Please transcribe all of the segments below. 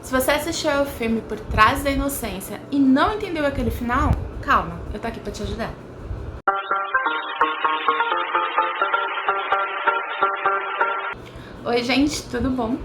Se você assistiu ao filme Por Trás da Inocência e não entendeu aquele final, calma, eu tô aqui pra te ajudar. Oi gente, tudo bom?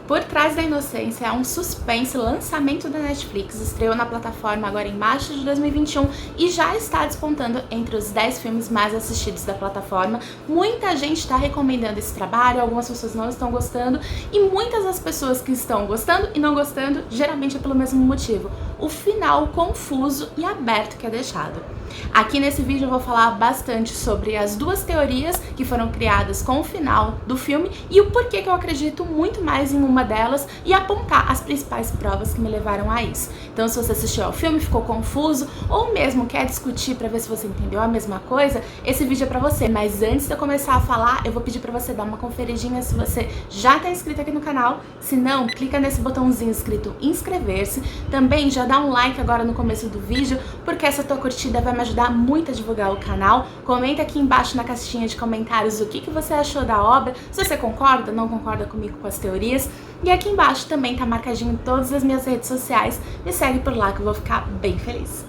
Por Trás da Inocência é um suspense lançamento da Netflix, estreou na plataforma agora em março de 2021 e já está despontando entre os 10 filmes mais assistidos da plataforma. Muita gente está recomendando esse trabalho, algumas pessoas não estão gostando e muitas das pessoas que estão gostando e não gostando geralmente é pelo mesmo motivo, o final confuso e aberto que é deixado. Aqui nesse vídeo eu vou falar bastante sobre as duas teorias que foram criadas com o final do filme e o porquê que eu acredito muito mais em uma delas e apontar as principais provas que me levaram a isso. Então se você assistiu ao filme, ficou confuso ou mesmo quer discutir para ver se você entendeu a mesma coisa, esse vídeo é pra você. Mas antes de eu começar a falar, eu vou pedir pra você dar uma conferidinha se você já tá inscrito aqui no canal. Se não, clica nesse botãozinho escrito inscrever-se. Também já dá um like agora no começo do vídeo, porque essa tua curtida vai me ajudar muito a divulgar o canal. Comenta aqui embaixo na caixinha de comentários o que você achou da obra, se você concorda, não concorda comigo com as teorias. E aqui embaixo também tá marcadinho todas as minhas redes sociais, me segue por lá que eu vou ficar bem feliz.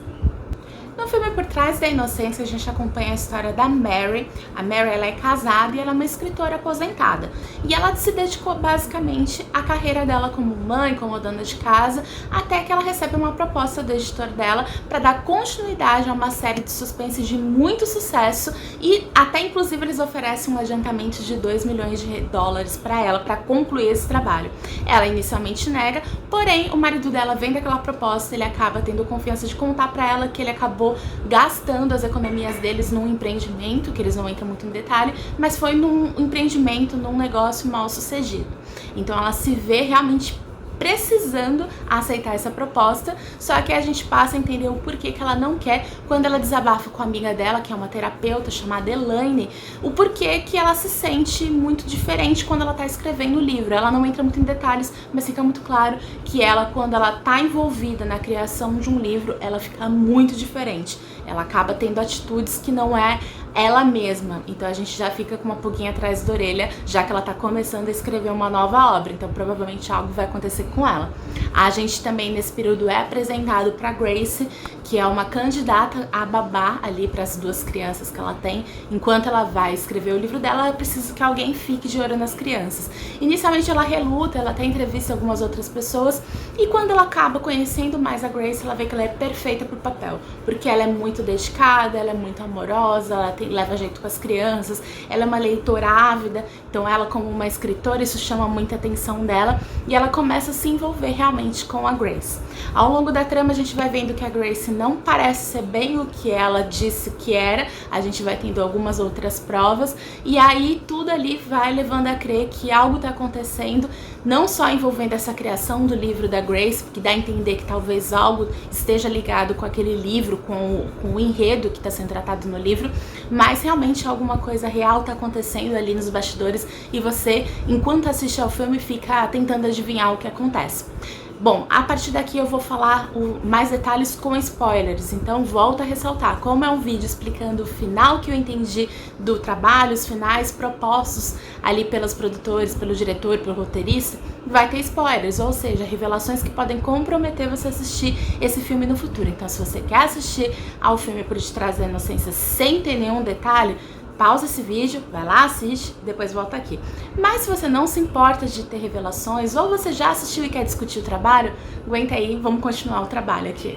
No filme Por Trás da Inocência, a gente acompanha a história da Mary. A Mary, ela é casada e ela é uma escritora aposentada. E ela se dedicou basicamente à carreira dela como mãe, como dona de casa, até que ela recebe uma proposta do editor dela para dar continuidade a uma série de suspense de muito sucesso e até inclusive eles oferecem um adiantamento de 2 milhões de dólares para ela, para concluir esse trabalho. Ela inicialmente nega, porém o marido dela vendo aquela proposta, ele acaba tendo confiança de contar para ela que ele acabou gastando as economias deles num empreendimento, que eles não entram muito em detalhe, mas foi num empreendimento, num negócio mal sucedido. Então ela se vê realmente precisando aceitar essa proposta, só que a gente passa a entender o porquê que ela não quer quando ela desabafa com a amiga dela, que é uma terapeuta chamada Elaine, o porquê que ela se sente muito diferente quando ela tá escrevendo o livro. Ela não entra muito em detalhes, mas fica muito claro que ela, quando ela tá envolvida na criação de um livro, ela fica muito diferente. Ela acaba tendo atitudes que não é ela mesma, então a gente já fica com uma pulguinha atrás da orelha, já que ela tá começando a escrever uma nova obra, então provavelmente algo vai acontecer com ela. A gente também nesse período é apresentado pra Grace, que é uma candidata a babá ali para as duas crianças que ela tem. Enquanto ela vai escrever o livro dela, ela precisa que alguém fique de olho nas crianças. Inicialmente ela reluta, ela até entrevista algumas outras pessoas, e quando ela acaba conhecendo mais a Grace, ela vê que ela é perfeita pro papel, porque ela é muito dedicada, ela é muito amorosa, ela leva jeito com as crianças, ela é uma leitora ávida, então ela como uma escritora, isso chama muita atenção dela, e ela começa a se envolver realmente com a Grace. Ao longo da trama a gente vai vendo que a Grace não parece ser bem o que ela disse que era, a gente vai tendo algumas outras provas, e aí tudo ali vai levando a crer que algo tá acontecendo, não só envolvendo essa criação do livro da Grace, que dá a entender que talvez algo esteja ligado com aquele livro, com o enredo que está sendo tratado no livro, mas realmente alguma coisa real tá acontecendo ali nos bastidores e você, enquanto assiste ao filme, fica tentando adivinhar o que acontece. Bom, a partir daqui eu vou falar mais detalhes com spoilers, então volto a ressaltar, como é um vídeo explicando o final que eu entendi do trabalho, os finais propostos ali pelos produtores, pelo diretor, pelo roteirista, vai ter spoilers, ou seja, revelações que podem comprometer você a assistir esse filme no futuro. Então se você quer assistir ao filme Por Trás da Inocência sem ter nenhum detalhe, pausa esse vídeo, vai lá, assiste, depois volta aqui. Mas se você não se importa de ter revelações, ou você já assistiu e quer discutir o trabalho, aguenta aí, vamos continuar o trabalho aqui.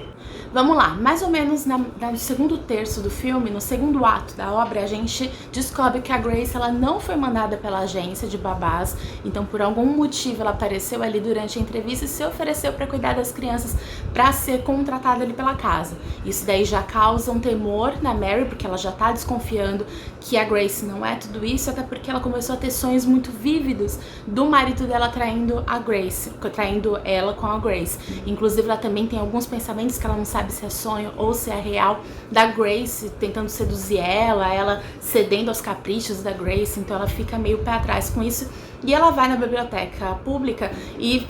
Vamos lá, mais ou menos no segundo terço do filme, no segundo ato da obra, a gente descobre que a Grace ela não foi mandada pela agência de babás, então por algum motivo ela apareceu ali durante a entrevista e se ofereceu para cuidar das crianças para ser contratada ali pela casa. Isso daí já causa um temor na Mary, porque ela já tá desconfiando que a Grace não é tudo isso, até porque ela começou a ter sonhos muito vívidos do marido dela traindo a Grace, traindo ela com a Grace. Inclusive ela também tem alguns pensamentos que ela não sabe se é sonho ou se é real, da Grace tentando seduzir ela cedendo aos caprichos da Grace, então ela fica meio pé atrás com isso. E ela vai na biblioteca pública e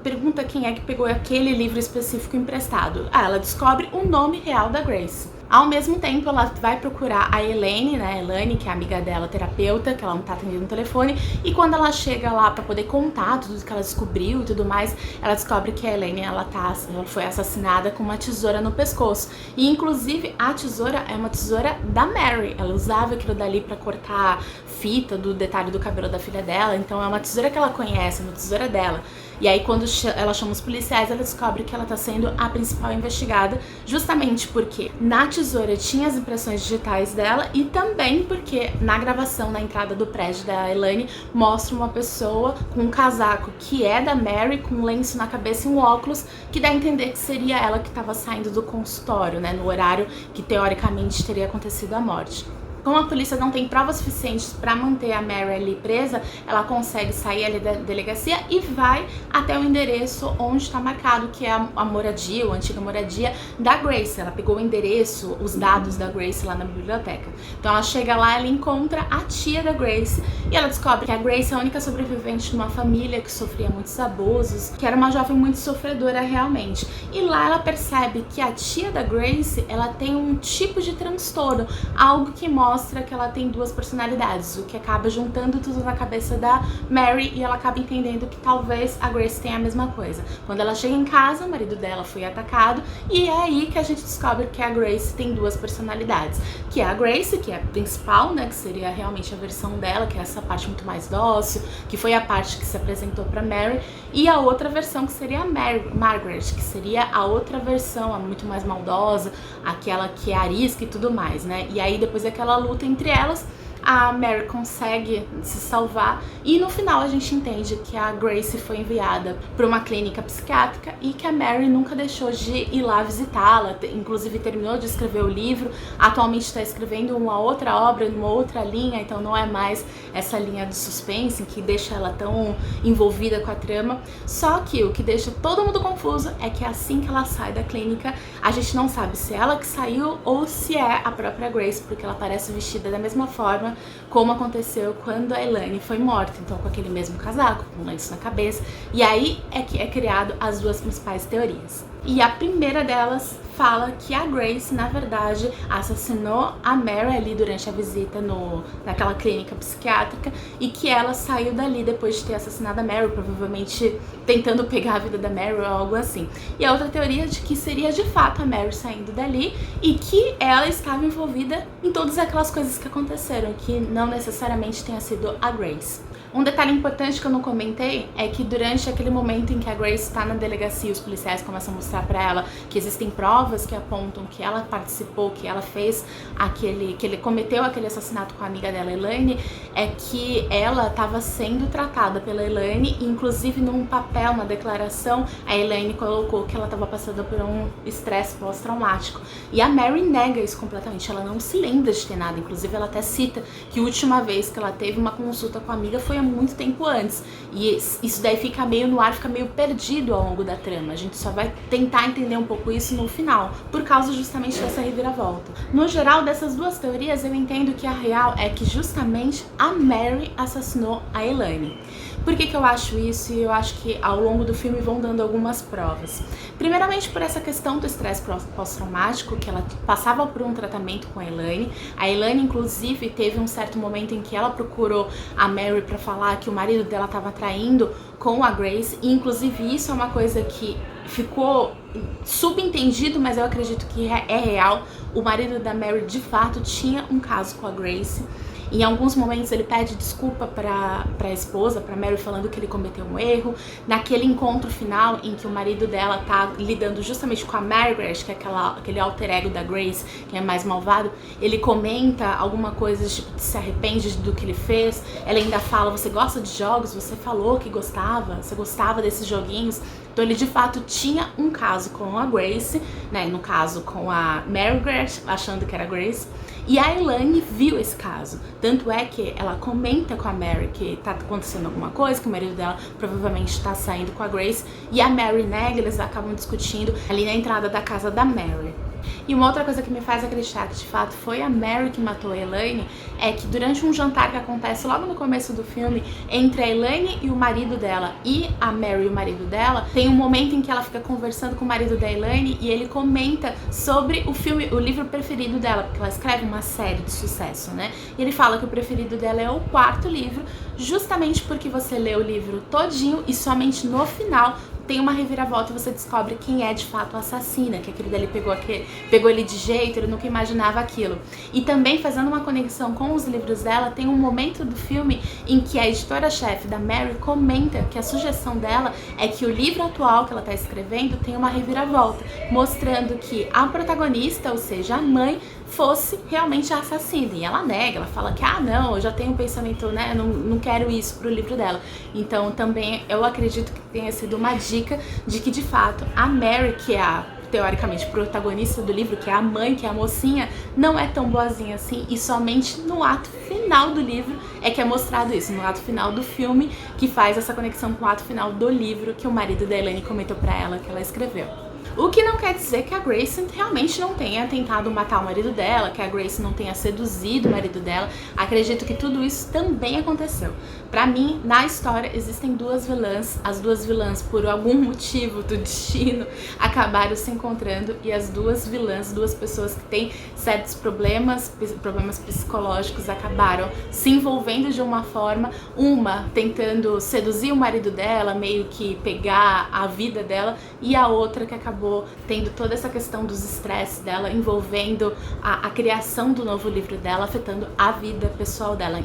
pergunta quem é que pegou aquele livro específico emprestado. Ela descobre o nome real da Grace. Ao mesmo tempo, ela vai procurar a Elaine, né? Elaine, que é amiga dela, terapeuta, que ela não tá atendendo no telefone. E quando ela chega lá pra poder contar tudo que ela descobriu e tudo mais, ela descobre que a Elaine, ela foi assassinada com uma tesoura no pescoço. E, inclusive, a tesoura é uma tesoura da Mary. Ela usava aquilo dali pra cortar fita do detalhe do cabelo da filha dela. Então, é uma tesoura que ela conhece, uma tesoura dela. E aí, quando ela chama os policiais, ela descobre que ela tá sendo a principal investigada, justamente porque na tesoura tinha as impressões digitais dela e também porque na gravação, na entrada do prédio da Elaine, mostra uma pessoa com um casaco que é da Mary, com um lenço na cabeça e um óculos, que dá a entender que seria ela que estava saindo do consultório, né, no horário que teoricamente teria acontecido a morte. Como a polícia não tem provas suficientes para manter a Mary ali presa, ela consegue sair ali da delegacia e vai até o endereço onde está marcado, que é a moradia, ou a antiga moradia da Grace. Ela pegou o endereço, os dados da Grace lá na biblioteca. Então ela chega lá, ela encontra a tia da Grace e ela descobre que a Grace é a única sobrevivente de uma família que sofria muitos abusos, que era uma jovem muito sofredora realmente. E lá ela percebe que a tia da Grace, ela tem um tipo de transtorno, algo que mostra que ela tem duas personalidades, o que acaba juntando tudo na cabeça da Mary e ela acaba entendendo que talvez a Grace tenha a mesma coisa. Quando ela chega em casa, o marido dela foi atacado e é aí que a gente descobre que a Grace tem duas personalidades, que é a Grace, que é a principal, né, que seria realmente a versão dela, que é essa parte muito mais dócil, que foi a parte que se apresentou pra Mary, e a outra versão que seria a Margaret, que seria a outra versão, a muito mais maldosa, aquela que é arisca e tudo mais, né? E aí depois daquela luta entre elas, a Mary consegue se salvar e no final a gente entende que a Grace foi enviada para uma clínica psiquiátrica e que a Mary nunca deixou de ir lá visitá-la, inclusive terminou de escrever o livro, atualmente está escrevendo uma outra obra, numa outra linha, então não é mais essa linha de suspense que deixa ela tão envolvida com a trama, só que o que deixa todo mundo confuso é que assim que ela sai da clínica, a gente não sabe se é ela que saiu ou se é a própria Grace, porque ela parece vestida da mesma forma como aconteceu quando a Elaine foi morta, então com aquele mesmo casaco, com um lenço na cabeça, e aí é que é criado as duas principais teorias. E a primeira delas fala que a Grace, na verdade, assassinou a Mary ali durante a visita naquela clínica psiquiátrica e que ela saiu dali depois de ter assassinado a Mary, provavelmente tentando pegar a vida da Mary ou algo assim. E a outra teoria de que seria de fato a Mary saindo dali e que ela estava envolvida em todas aquelas coisas que aconteceram, que não necessariamente tenha sido a Grace. Um detalhe importante que eu não comentei é que durante aquele momento em que a Grace está na delegacia, os policiais começam a mostrar pra ela que existem provas que apontam que ela participou, que ela fez que ele cometeu aquele assassinato com a amiga dela, Elaine, é que ela estava sendo tratada pela Elaine, e inclusive num papel, uma declaração, a Elaine colocou que ela estava passando por um estresse pós-traumático. E a Mary nega isso completamente, ela não se lembra de ter nada, inclusive ela até cita que a última vez que ela teve uma consulta com a amiga foi há muito tempo antes, e isso daí fica meio no ar, fica meio perdido ao longo da trama, a gente só vai tentar entender um pouco isso no final, por causa justamente dessa reviravolta. No geral, dessas duas teorias, eu entendo que a real é que justamente a Mary assassinou a Elaine. Por que eu acho isso? E eu acho que ao longo do filme vão dando algumas provas. Primeiramente por essa questão do estresse pós-traumático, que ela passava por um tratamento com a Elaine. A Elaine, inclusive, teve um certo momento em que ela procurou a Mary para falar que o marido dela estava traindo com a Grace, e inclusive isso é uma coisa que ficou subentendido, mas eu acredito que é real. O marido da Mary de fato tinha um caso com a Grace. Em alguns momentos ele pede desculpa para a esposa, para Mary, falando que ele cometeu um erro. Naquele encontro final em que o marido dela tá lidando justamente com a Margaret, que é aquele alter ego da Grace, que é mais malvado, ele comenta alguma coisa tipo, se arrepende do que ele fez. Ela ainda fala: você gosta de jogos? Você falou que gostava, você gostava desses joguinhos. Então ele de fato tinha um caso com a Grace, né, no caso com a Margaret, achando que era Grace, e a Elaine viu esse caso. Tanto é que ela comenta com a Mary que tá acontecendo alguma coisa, que o marido dela provavelmente tá saindo com a Grace, e a Mary nega, eles acabam discutindo ali na entrada da casa da Mary. E uma outra coisa que me faz acreditar que de fato foi a Mary que matou a Elaine é que durante um jantar que acontece logo no começo do filme entre a Elaine e o marido dela e a Mary e o marido dela, tem um momento em que ela fica conversando com o marido da Elaine e ele comenta sobre o livro preferido dela, porque ela escreve uma série de sucesso, né? E ele fala que o preferido dela é o 4º livro, justamente porque você lê o livro todinho e somente no final tem uma reviravolta e você descobre quem é de fato o assassino, que aquele dele pegou ele de jeito, ele nunca imaginava aquilo. E também, fazendo uma conexão com os livros dela, tem um momento do filme em que a editora-chefe da Mary comenta que a sugestão dela é que o livro atual que ela está escrevendo tem uma reviravolta, mostrando que a protagonista, ou seja, a mãe, fosse realmente a assassina. E ela nega, ela fala que, não, eu já tenho um pensamento, né, não quero isso pro livro dela. Então também eu acredito que tenha sido uma dica de que de fato a Mary, que é a teoricamente protagonista do livro, que é a mãe, que é a mocinha, não é tão boazinha assim, e somente no ato final do livro é que é mostrado isso, no ato final do filme, que faz essa conexão com o ato final do livro que o marido da Elaine comentou pra ela que ela escreveu. O que não quer dizer que a Grace realmente não tenha tentado matar o marido dela, que a Grace não tenha seduzido o marido dela. Acredito que tudo isso também aconteceu. Pra mim, na história, existem duas vilãs. As duas vilãs, por algum motivo do destino, acabaram se encontrando. E as duas vilãs, duas pessoas que têm certos problemas psicológicos, acabaram se envolvendo de uma forma. Uma tentando seduzir o marido dela, meio que pegar a vida dela. E a outra que acabou tendo toda essa questão dos estresses dela, envolvendo a criação do novo livro dela, afetando a vida pessoal dela,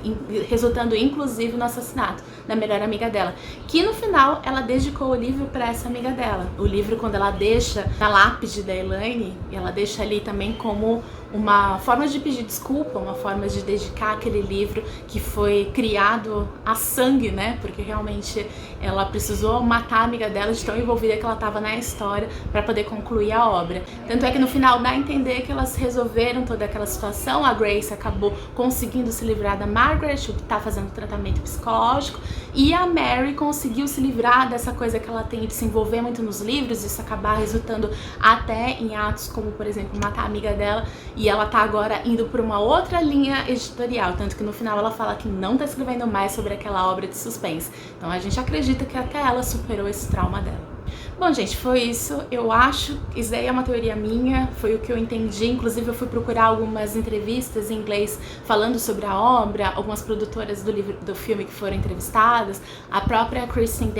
resultando inclusive no assassinato da melhor amiga dela, que no final ela dedicou o livro para essa amiga dela. O livro, quando ela deixa na lápide da Elaine, ela deixa ali também como uma forma de pedir desculpa, uma forma de dedicar aquele livro que foi criado a sangue, né? Porque realmente ela precisou matar a amiga dela de tão envolvida que ela estava na história para poder concluir a obra. Tanto é que no final dá a entender que elas resolveram toda aquela situação. A Grace acabou conseguindo se livrar da Margaret, que está fazendo tratamento psicológico, e a Mary conseguiu se livrar dessa coisa que ela tem de se envolver muito nos livros, isso acabar resultando até em atos como, por exemplo, matar a amiga dela. E ela tá agora indo por uma outra linha editorial, tanto que no final ela fala que não tá escrevendo mais sobre aquela obra de suspense. Então a gente acredita que até ela superou esse trauma dela. Bom, gente, foi isso. Eu acho, isso aí é uma teoria minha, foi o que eu entendi. Inclusive eu fui procurar algumas entrevistas em inglês falando sobre a obra, algumas produtoras do filme que foram entrevistadas, a própria Kristen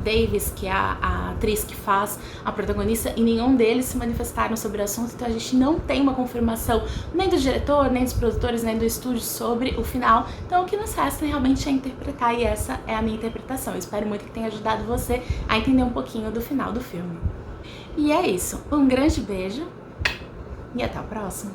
Davis, que é a atriz que faz a protagonista, e nenhum deles se manifestaram sobre o assunto, então a gente não tem uma confirmação nem do diretor, nem dos produtores, nem do estúdio sobre o final. Então o que nos resta realmente é interpretar, e essa é a minha interpretação. Eu espero muito que tenha ajudado você a entender um pouquinho do final do filme. E é isso. Um grande beijo e até o próximo.